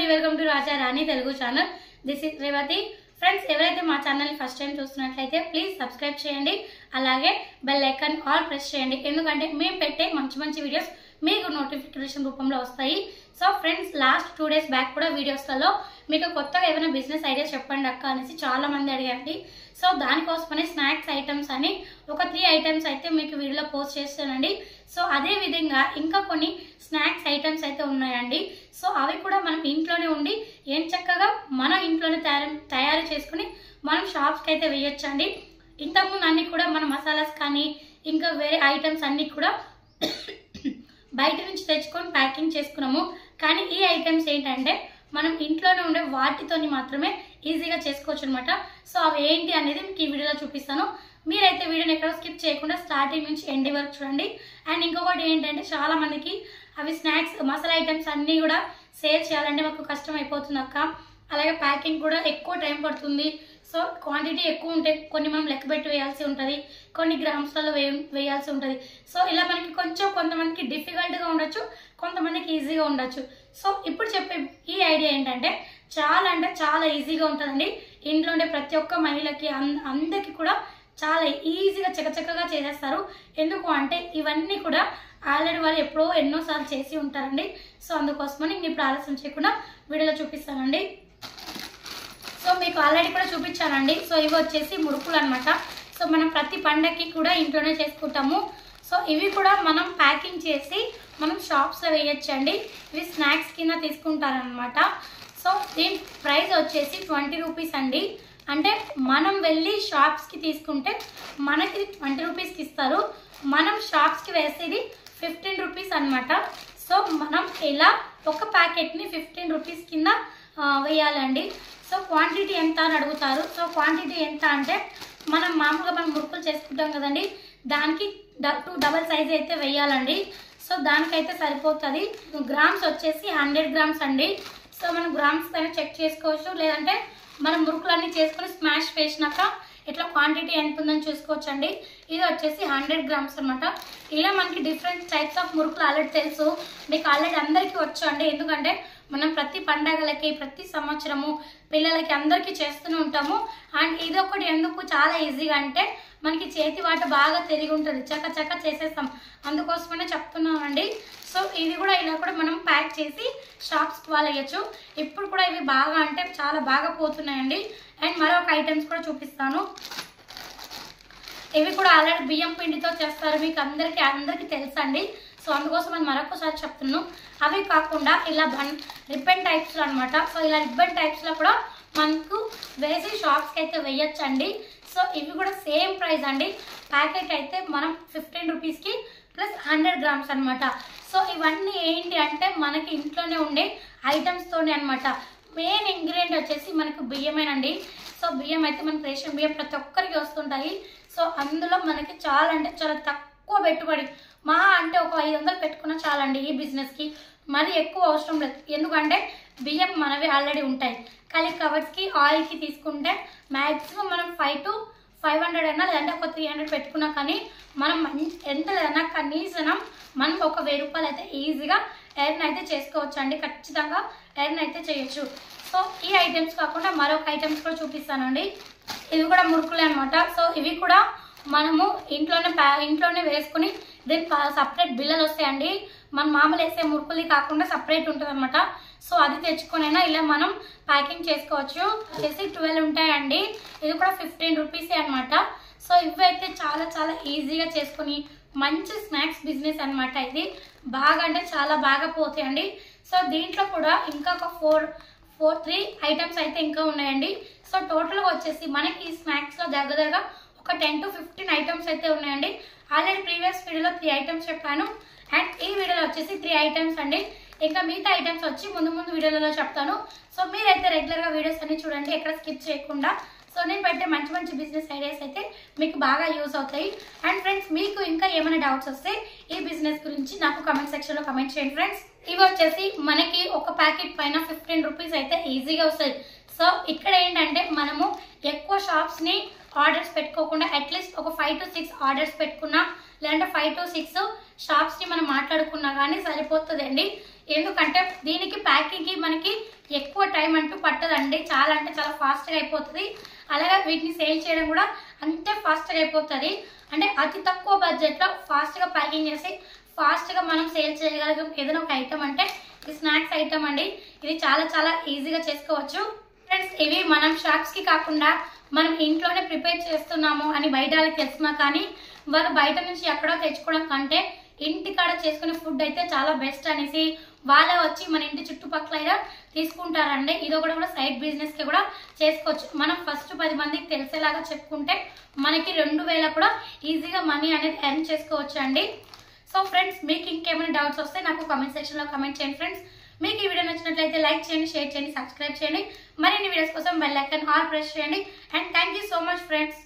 అండి, welcome to Raja Rani Telugu channel. This is Revathi. Friends, ఎవరైతే మా ఛానల్ని ఫస్ట్ టైం చూస్తున్నట్లయితే ప్లీజ్ సబ్స్క్రైబ్ చేయండి. అలాగే బెల్ ఐకాన్ ఆల్ ప్రెస్ చేయండి. ఎందుకంటే మేము పెట్టే మంచి మంచి వీడియోస్ మీకు నోటిఫికేషన్ రూపంలో వస్తాయి. So friends, last 2 days back కూడా వీడియోస్లలో మీకు కొత్తగా ఏమైనా బిజినెస్ ఐడియా చెప్పండి అక్క అనేసి చాలా మంది అడిగారండి. సో దానికోసమనే స్నాక్స్ ఐటమ్స్ అని ఒక 3 ఐటమ్స్ అయితే మీకు వీడియోలో పోస్ట్ చేస్తానండి. సో అదే విధంగా ఇంకా కొన్ని స్నాక్స్ ఐటమ్స్ అయితే ఉన్నాయండి. సో అవి కూడా మనం ఇంట్లోనే ఉండి ఏం చక్కగా మన ఇంట్లోనే తయారు చేసుకుని మనం షాప్స్కి అయితే వేయొచ్చండి. ఇంతకుముందు అన్ని కూడా మన మసాలాస్ కానీ ఇంకా వేరే ఐటమ్స్ అన్ని కూడా బయట నుంచి తెచ్చుకొని ప్యాకింగ్ చేసుకున్నాము. కానీ ఈ ఐటమ్స్ ఏంటంటే మనం ఇంట్లోనే ఉండే వాటితోని మాత్రమే ఈజీగా చేసుకోవచ్చు అనమాట. సో అవి ఏంటి అనేది మీకు ఈ వీడియోలో చూపిస్తాను. మీరైతే వీడియోని ఎక్కడో స్కిప్ చేయకుండా స్టార్టింగ్ నుంచి ఎండ్ వరకు చూడండి. అండ్ ఇంకొకటి ఏంటంటే చాలా మందికి అవి స్నాక్స్ మసాలా ఐటమ్స్ అన్నీ కూడా సేల్ చేయాలంటే మాకు కష్టం అయిపోతుంది అక్క, అలాగే ప్యాకింగ్ కూడా ఎక్కువ టైం పడుతుంది. సో క్వాంటిటీ ఎక్కువ ఉంటే కొన్ని మనం లెక్క పెట్టి వేయాల్సి ఉంటుంది, కొన్ని గ్రామ్స్లలో వేయాల్సి ఉంటుంది. సో ఇలా మనకి కొంతమందికి డిఫికల్ట్గా ఉండొచ్చు, కొంతమందికి ఈజీగా ఉండొచ్చు. సో ఇప్పుడు చెప్పే ఈ ఐడియా ఏంటంటే చాలా అంటే చాలా ఈజీగా ఉంటుందండి. ఇంట్లో ఉండే ప్రతి ఒక్క మహిళకి అందరికీ కూడా చాలా ఈజీగా చకచకగా చేసేస్తారు. ఎందుకు అంటే ఇవన్నీ కూడా ఆల్రెడీ వాళ్ళు ఎప్పుడో ఎన్నోసార్లు చేసి ఉంటారండి. సో అందుకోసమని ఇప్పుడు ఆలస్యం చేయకుండా వీడియోలో చూపిస్తానండి. సో మీకు ఆల్రెడీ కూడా చూపించానండి. సో ఇవి వచ్చేసి మురుకులు అనమాట. సో మనం ప్రతి పండగకి కూడా ఇంట్లోనే చేసుకుంటాము. సో ఇవి కూడా మనం ప్యాకింగ్ చేసి మనం షాప్స్లో వేయచ్చండి. ఇవి స్నాక్స్ కింద తీసుకుంటారనమాట. సో దీని ప్రైస్ వచ్చేసి 20 రూపీస్ అండి. అంటే మనం వెళ్ళి షాప్స్కి తీసుకుంటే మనకి 20 రూపీస్కి ఇస్తారు. మనం షాప్స్కి వేసేది 15 రూపీస్ అనమాట. సో మనం ఇలా ఒక ప్యాకెట్ని 15 రూపీస్ కింద వేయాలండి. సో క్వాంటిటీ ఎంత అని అడుగుతారు. సో క్వాంటిటీ ఎంత అంటే మనం మామూలుగా మురుకులు చేసుకుంటాం కదండి, దానికి 2 డబల్ సైజ్ అయితే వేయాలండి. సో దానికైతే సరిపోతుంది. గ్రామ్స్ వచ్చేసి 100 గ్రామ్స్ అండి. సో మనం గ్రామ్స్ పైన చెక్ చేసుకోవచ్చు, లేదంటే మనం మురుకులన్నీ చేసుకుని స్మాష్ వేసినాక ఇట్లా క్వాంటిటీ ఎంత ఉందని చూసుకోవచ్చు అండి. ఇది వచ్చేసి 100 గ్రామ్స్ అనమాట. ఇలా మనకి డిఫరెంట్ టైప్స్ ఆఫ్ మురుకులు ఆల్రెడీ తెలుసు, మీకు ఆల్రెడీ అందరికీ వచ్చు అండి. ఎందుకంటే మనం ప్రతి పండగలకి ప్రతి సంవత్సరము పిల్లలకి అందరికీ చేస్తూనే ఉంటాము. అండ్ ఇది ఒకటి ఎందుకు చాలా ఈజీగా అంటే మనకి చేతి వాట బాగా తిరిగి ఉంటుంది, చక్క చేసేస్తాం. అందుకోసమనే చెప్తున్నామండి. సో ఇది కూడా ఇలా కూడా మనం ప్యాక్ చేసి షాప్స్కి వాళ్ళేయచ్చు. ఇప్పుడు కూడా ఇవి బాగా అంటే చాలా బాగా పోతున్నాయండి. అండ్ మరొక ఐటమ్స్ కూడా చూపిస్తాను. ఇవి కూడా ఆల్రెడీ బియ్యం పిండితో చేస్తారు, మీకు అందరికీ తెలుసండి. సో అందుకోసం మనం మరొకసారి చెప్తున్నాను. అవి కాకుండా ఇలా రిబ్బన్ టైప్స్లో అనమాట. సో ఇలా రిబ్బన్ టైప్స్లో కూడా మనకు వేసి షాప్స్కి అయితే వేయచ్చండి. సో ఇవి కూడా సేమ్ ప్రైస్ అండి. ప్యాకెట్ అయితే మనం 15 రూపీస్కి ప్లస్ 100 గ్రామ్స్ అనమాట. సో ఇవన్నీ ఏంటి అంటే మనకి ఇంట్లోనే ఉండే ఐటమ్స్తోనే అనమాట. మెయిన్ ఇంగ్రీడియంట్ వచ్చేసి మనకు బియ్యమేనండి. సో బియ్యం అయితే మనకి రేషన్ బియ్యం ప్రతి ఒక్కరికి వస్తుంటాయి. సో అందులో మనకి చాలా అంటే చాలా తక్కువ పెట్టుబడి, మా అంటే ఒక 500 పెట్టుకున్నా చాలండి ఈ బిజినెస్కి. మరి ఎక్కువ అవసరం లేదు, ఎందుకంటే బియ్యం మనవి ఆల్రెడీ ఉంటాయి. కానీ కవర్స్కి ఆయిల్కి తీసుకుంటే మ్యాక్సిమం మనం 500 to 500 అయినా లేదంటే ఒక 300 పెట్టుకున్నా కానీ మనం ఎంత లేదన్నా కనీసం మనం ఒక 1000 రూపాయలు అయితే ఈజీగా ఎర్న్ అయితే చేసుకోవచ్చు అండి. ఖచ్చితంగా ఎర్న్ అయితే చేయొచ్చు. సో ఈ ఐటమ్స్ కాకుండా మరొక ఐటమ్స్ కూడా చూపిస్తానండి. ఇవి కూడా మురుకులే అనమాట. సో ఇవి కూడా మనము ఇంట్లోనే వేసుకుని దీనికి సపరేట్ బిల్లలు వస్తాయండి. మన మామూలు వేసే మురుకులు కాకుండా సపరేట్ ఉంటుంది అనమాట. సో అది తెచ్చుకొనైనా ఇలా మనం ప్యాకింగ్ చేసుకోవచ్చు. వచ్చేసి 12 ఉంటాయండి. ఇది కూడా 15 రూపీసే అనమాట. సో ఇవైతే చాలా ఈజీగా చేసుకుని మంచి స్నాక్స్ బిజినెస్ అనమాట. ఇది బాగా అంటే చాలా బాగా పోతాయండి. సో దీంట్లో కూడా ఇంకా ఒక 3 ఐటమ్స్ అయితే ఇంకా ఉన్నాయండి. సో టోటల్గా వచ్చేసి మనకి ఈ స్నాక్స్లో దగ్గరగా ఒక 10 to 15 ఐటమ్స్ అయితే ఉన్నాయండి. ఆల్రెడీ ప్రీవియస్ వీడియోలో 3 ఐటమ్స్ చెప్పాను. అండ్ ఈ వీడియోలో వచ్చేసి 3 ఐటమ్స్ అండి. ఇంకా మిగతా ఐటమ్స్ వచ్చి ముందు వీడియోలలో చెప్తాను. సో మీరైతే రెగ్యులర్గా వీడియోస్ అన్ని చూడండి, ఎక్కడ స్కిప్ చేయకుండా. సో నేను పెట్టే మంచి బిజినెస్ ఐడియాస్ అయితే మీకు బాగా యూజ్ అవుతాయి. అండ్ ఫ్రెండ్స్, మీకు ఇంకా ఏమైనా డౌట్స్ వస్తే ఈ బిజినెస్ గురించి నాకు కమెంట్ సెక్షన్లో కమెంట్ చేయండి ఫ్రెండ్స్. ఇవి వచ్చేసి మనకి ఒక ప్యాకెట్ పైన 15 రూపీస్ అయితే ఈజీగా వస్తుంది. సో ఇక్కడ ఏంటంటే మనము ఎక్కువ షాప్స్ని ఆర్డర్స్ పెట్టుకోకుండా అట్లీస్ట్ ఒక 5 to 6 ఆర్డర్స్ పెట్టుకున్నా, లేదంటే 5 to 6 షాప్స్ని మనం మాట్లాడుకున్నా కానీ సరిపోతుందండి. ఎందుకంటే దీనికి ప్యాకింగ్కి మనకి ఎక్కువ టైం అంటూ పట్టదండి. చాలా అంటే చాలా ఫాస్ట్గా అయిపోతుంది. అలాగే వీటిని సేల్ చేయడం కూడా అంతే ఫాస్ట్గా అయిపోతుంది. అంటే అతి తక్కువ బడ్జెట్లో ఫాస్ట్గా ప్యాకింగ్ చేసి ఫాస్ట్గా మనం సేల్ చేయగలిగే ఏదైనా ఒక ఐటమ్ అంటే ఇది స్నాక్స్ ఐటమ్ అండి. ఇది చాలా చాలా ఈజీగా చేసుకోవచ్చు ఫ్రెండ్స్. ఇవి మనం షాప్స్కి కాకుండా మనం ఇంట్లోనే ప్రిపేర్ చేస్తున్నాము అని బయట వాళ్ళకి తెలిసినా కానీ వారు బయట నుంచి ఎక్కడో తెచ్చుకోవడం కంటే ఇంటికాడ చేసుకునే ఫుడ్ అయితే చాలా బెస్ట్ అనేసి వాళ్ళే వచ్చి మన ఇంటి చుట్టుపక్కల అయినా తీసుకుంటారండి. ఇది కూడా సైడ్ బిజినెస్కి కూడా చేసుకోవచ్చు. మనం ఫస్ట్ 10 మందికి తెలిసేలాగా చెప్పుకుంటే మనకి 2000 కూడా ఈజీగా మనీ అనేది ఎర్న్ చేసుకోవచ్చు అండి. సో ఫ్రెండ్స్, మీకు ఇంకేమైనా డౌట్స్ వస్తే నాకు కామెంట్ సెక్షన్లో కామెంట్ చేయండి ఫ్రెండ్స్. మీకు ఈ వీడియో నచ్చినట్లయితే లైక్ చేయండి, షేర్ చేయండి, సబ్స్క్రైబ్ చేయండి. మరిన్ని వీడియోస్ కోసం బెల్ ఐకాన్ ఆల్ ప్రెస్ చేయండి. And thank you so much friends.